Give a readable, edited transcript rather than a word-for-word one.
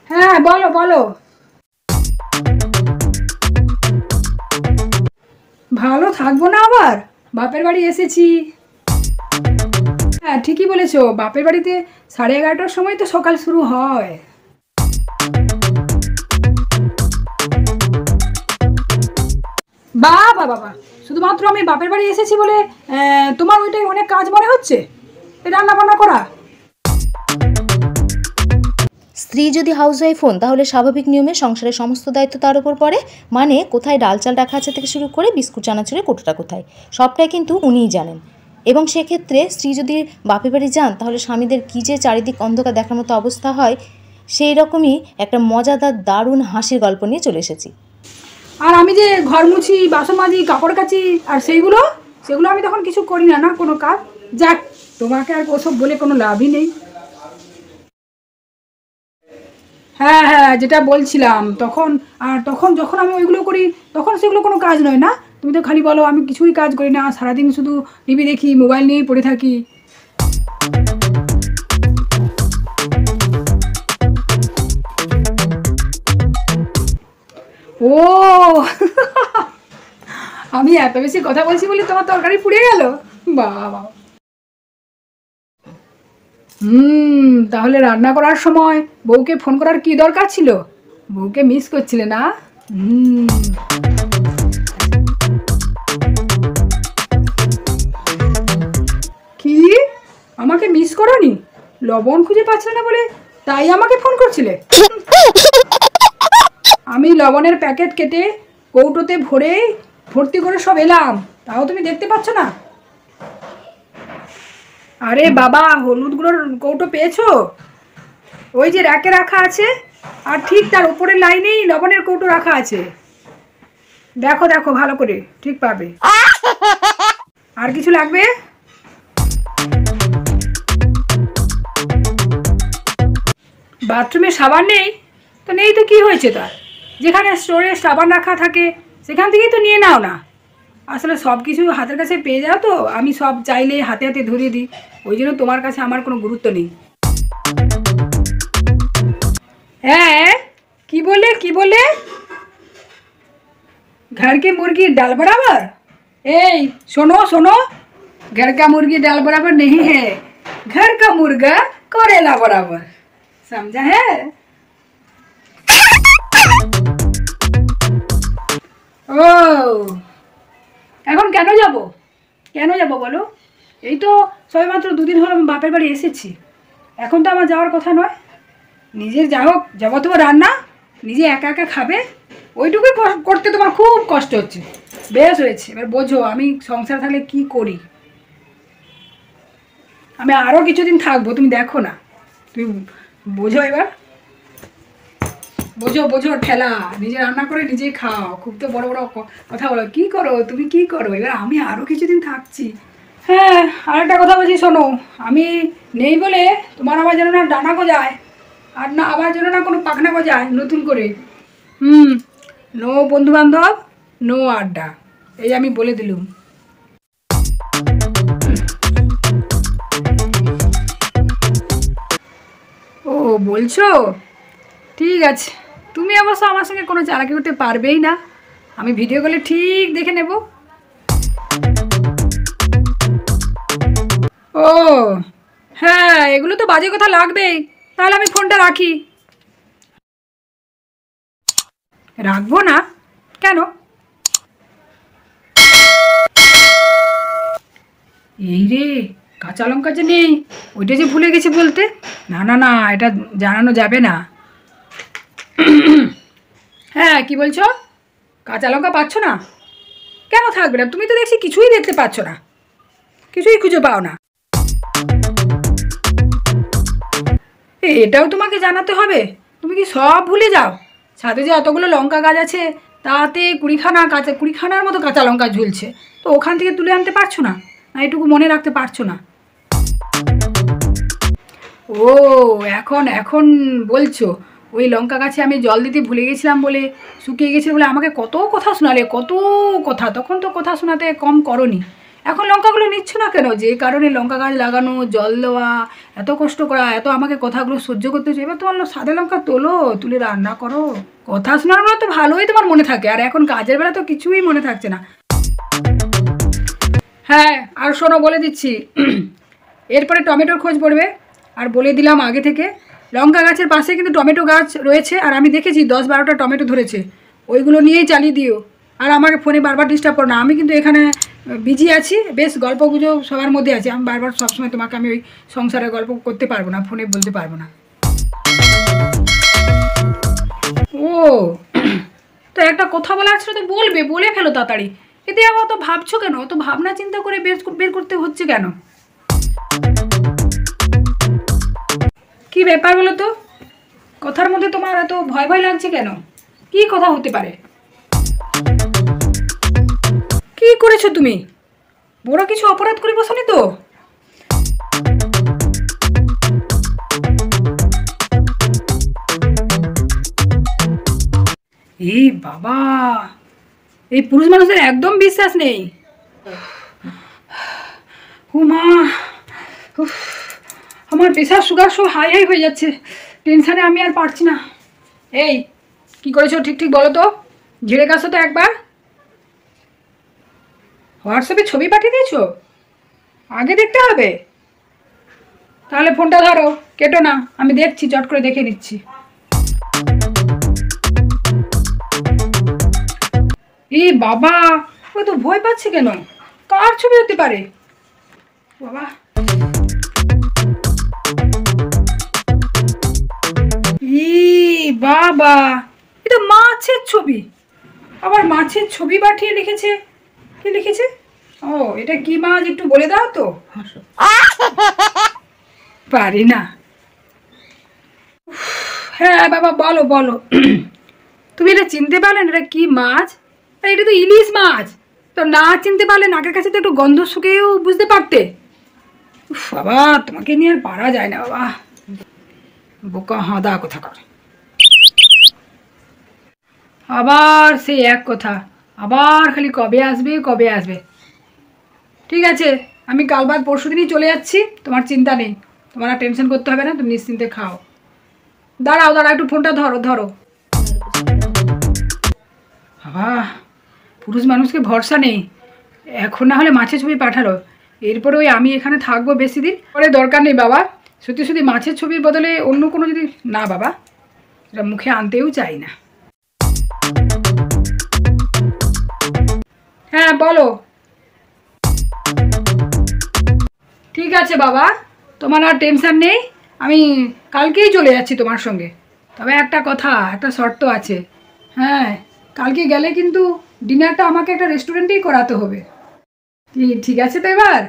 হ্যাঁ বলো বলো। ভালো থাকবো না আবার? বাপের বাড়ি এসেছি। হ্যাঁ ঠিকই বলেছো, বাপের বাড়িতে 11:30টার সময় তো সকাল শুরু হয়। বাবা বাবা, শুধুমাত্র আমি বাপের বাড়ি এসেছি বলে তোমার ওইটাই অনেক কাজ মনে হচ্ছে, এই রান্না বান্না করা? স্ত্রী যদি হাউসওয়াইফ হন তাহলে স্বাভাবিক নিয়মে সংসারের সমস্ত দায়িত্ব তার উপর পড়ে। মানে কোথায় ডাল চাল রাখা আছে থেকে শুরু করে বিস্কুট চানাচুরের কোটোটা কোথায়, সবটাই কিন্তু উনিই জানেন। এবং সেক্ষেত্রে স্ত্রী যদি বাপের বাড়ি যান তাহলে স্বামীদের কী যে চারিদিক অন্ধকার দেখার মতো অবস্থা হয়, সেই রকমই একটা মজাদার দারুণ হাসির গল্প নিয়ে চলে এসেছি। আর আমি যে ঘর মুছি, বাসন মাজি, কাপড় কাচি, আর সেগুলো আমি তখন কিছু করি না, না কোনো কাজ। যাক, তোমাকে আর ওসব বলে কোনো লাভই নেই। হ্যাঁ হ্যাঁ, যেটা বলছিলাম তখন, আর তখন যখন আমি ওইগুলো করি তখন সেগুলো কোনো কাজ নয় না। তুমি তো খালি বলো আমি কিছুই কাজ করি না, সারাদিন শুধু টিভি দেখি, মোবাইল নিয়েই পড়ে থাকি। ও আমি এত বেশি কথা বলছি বলে তোমার তরকারি পুড়ে গেল? বাবা। তাহলে রান্না করার সময় বউকে ফোন করার কি দরকার ছিল? বউকে মিস করছিলে না? কি, আমাকে মিস করোনি? লবণ খুঁজে পাচ্ছিলে না বলে তাই আমাকে ফোন করছিলে? আমি লবণের প্যাকেট কেটে কৌটোতে ভর্তি করে সব এলাম, তাও তুমি দেখতে পাচ্ছ না? আরে বাবা, হলুদ গুঁড়োর কৌটো পেয়েছো? ওই যে র্যাকে রাখা আছে, আর ঠিক তার উপরের লাইনেই লবণের কৌটো রাখা আছে। দেখো দেখো ভালো করে, ঠিক পাবে। আর কিছু লাগবে? বাথরুমে সাবান নেই? তো নেই তো কি হয়েছে তার? যেখানে স্টোরে সাবান রাখা থাকে সেখান থেকেই তো নিয়ে নাও না। আসলে সব কিছু হাতের কাছে পেয়ে যাও তো, আমি সব চাইলে হাতে হাতে ধরিয়ে দিই, ওই জন্য তোমার কাছে আমার কোনো গুরুত্ব নেই। হ্যাঁ, কি বলে? घर के मुर्गी डाल बराबर? এই শোনো শোনো, घर का मुर्गी डाल बराबर नहीं है, घर का मुर्गा करेला बराबर, समझा है? ও এখন কেন যাব বলো? এই তো সবেমাত্র 2 দিন হলো আমি বাপের বাড়ি এসেছি, এখন তো আমার যাওয়ার কথা নয়। নিজের যা হোক যাবতীয় রান্না নিজে একা একা খাবে, ওইটুকুই করতে তোমার খুব কষ্ট হচ্ছে। বেশ হয়েছে, এবার বোঝো আমি সংসার থাকলে কি করি। আমি আরও কিছুদিন থাকবো, তুমি দেখো না, তুমি বোঝো এবার, বোঝো ঠেলা, নিজে রান্না করে নিজেই খাও, খুব তো বড় বড় কথা বলো, কি করো তুমি, কি করো, এবার আমি আরও কিছুদিন থাকছি। হ্যাঁ, আর একটা কথা বলছি শোনো, আমি নেই বলে তোমার আবার যেন না ডানা গজায়, আর না আবার যেন না কোনো পাখনা গজায় নতুন করে। নো বন্ধু বান্ধব, নো আড্ডা, এই আমি বলে দিলুম। ও বলছো, ঠিক আছে। তুমি অবশ্য আমার সঙ্গে কোনো চালাকি করতে পারবেই না, আমি ভিডিও কলে ঠিক দেখে নেব। ও হ্যাঁ, এগুলো তো বাজে কথা লাগবেই, তাহলে আমি ফোনটা রাখি। রাখবো না কেন? এই রে, কাঁচা লঙ্কা যে নেই, ওইটা যে ভুলে গেছি বলতে। না না না, এটা জানানো যাবে না। হ্যাঁ কি বলছো, কাঁচা লঙ্কা পাচ্ছ না? কেন থাকবে না, তুমি তো দেখছি কিছুই দেখতে পাচ্ছ না, কিছুই খুঁজে পাও না। এটাও তোমাকে জানাতে হবে? তুমি কি সব ভুলে যাও? ছাদে যে অতগুলো লঙ্কা গাছ আছে তাতে 20খানার মতো কাঁচা লঙ্কা ঝুলছে, তো ওখান থেকে তুলে আনতে পারছো না? না এটুকু মনে রাখতে পারছো না? ও এখন এখন বলছো, ওই লঙ্কা গাছে আমি জল দিতে ভুলে গেছিলাম বলে, শুকিয়ে গেছিল বলে আমাকে কত কথা শোনালে, কত কথা, তখন তো কথা শোনাতে কম করনি। এখন লঙ্কাগুলো নিচ্ছ না কেন? যে কারণে লঙ্কা গাছ লাগানো, জল দেওয়া, এত কষ্ট করা, এত আমাকে কথাগুলো সহ্য করতে হচ্ছে, এবার তোমার সাদা লঙ্কা তোলো, তুলে রান্না করো। কথা শোনার তো ভালোই তোমার মনে থাকে, আর এখন কাজের বেলা তো কিছুই মনে থাকছে না। হ্যাঁ, আর শোনো বলে দিচ্ছি, এরপরে টমেটোর খোঁজ পড়বে। আর বলে দিলাম আগে থেকে, লঙ্কা গাছের পাশে কিন্তু টমেটো গাছ রয়েছে, আর আমি দেখেছি 10-12টা টমেটো ধরেছে, ওইগুলো নিয়েই চালিয়ে দিও। আর আমাকে ফোনে বারবার ডিস্টার্ব করো না, আমি কিন্তু এখানে বিজি আছি, বেশ গল্প গুজব সবার মধ্যে আছি। আমি বারবার সবসময় তোমাকে আমি ওই সংসারের গল্প করতে পারবো না, ফোনে বলতে পারবো না। ও তো একটা কথা বলার ছিল তো বলবে, বলে ফেলো তাড়াতাড়ি। এতে আবার অত ভাবছো কেন? অত ভাবনা চিন্তা করে বের করতে হচ্ছে কেন? কি ব্যাপার বলো তো? কথার মধ্যে তোমার এত ভয় ভয় লাগছে কেন? কি কথা হতে পারে? কি করেছো তুমি? বড় কিছু অপরাধ করে বসনি তো? এই বাবা, এই পুরুষ মানুষের একদম বিশ্বাস নেই। মা, আমার প্রেশার সুগার সব হাই হাই হয়ে যাচ্ছে, টেনশানে আমি আর পারছি না। এই কি করেছো ঠিক ঠিক বলো তো, ঝেড়ে কাছো তো একবার। হোয়াটসঅ্যাপে ছবি পাঠিয়ে দিয়েছো? আগে দেখতে হবে। তাহলে ফোনটা ধরো, কেটো না, আমি দেখছি, চট করে দেখে নিচ্ছি। এই বাবা, ও তো ভয় পাচ্ছে কেন? কার ছবি হতে পারে বাবা? বাবা, এটা মাছের ছবি। আবার মাছের ছবি পাঠিয়ে লিখেছে। কি লিখেছে? ও, এটা কি মাছ একটু বলে দাও তো। পারি না। হ্যাঁ বাবা, বলো বলো। তুমি এটা চিনতে পারলে না এটা কি মাছ? এটা তো ইলিশ মাছ। তো না চিনতে পারলে নাকের কাছে তো একটু গন্ধ শুকেও বুঝতে পারতে। বাবা, তোমাকে নিয়ে আর পারা যায় না বাবা, বোকা হাঁদা কোথাকার। আবার সেই এক কথা, আবার খালি কবে আসবে কবে আসবে। ঠিক আছে, আমি কাল বাদ পরশু দিনই চলে যাচ্ছি, তোমার চিন্তা নেই, তোমার আর টেনশন করতে হবে না, তুমি নিশ্চিন্তে খাও। দাঁড়াও দাঁড়াও, একটু ফোনটা ধরো ধরো। বাবা, পুরুষ মানুষকে ভরসা নেই। এখন না হলে মাছের ছবি পাঠালো, এরপরে ওই আমি এখানে থাকবো বেশি দিন পরে, দরকার নেই বাবা। সত্যি সত্যি মাছের ছবির বদলে অন্য কোনো যদি, না বাবা, এটা মুখে আনতেও চাই না। হ্যাঁ বলো। ঠিক আছে বাবা, তোমার আর টেনশন নেই, আমি কালকেই চলে যাচ্ছি তোমার সঙ্গে। তবে একটা কথা, একটা শর্ত আছে। হ্যাঁ, কালকে গেলে কিন্তু ডিনারটা আমাকে একটা রেস্টুরেন্টেই করাতে হবে। ঠিক আছে তো এবার?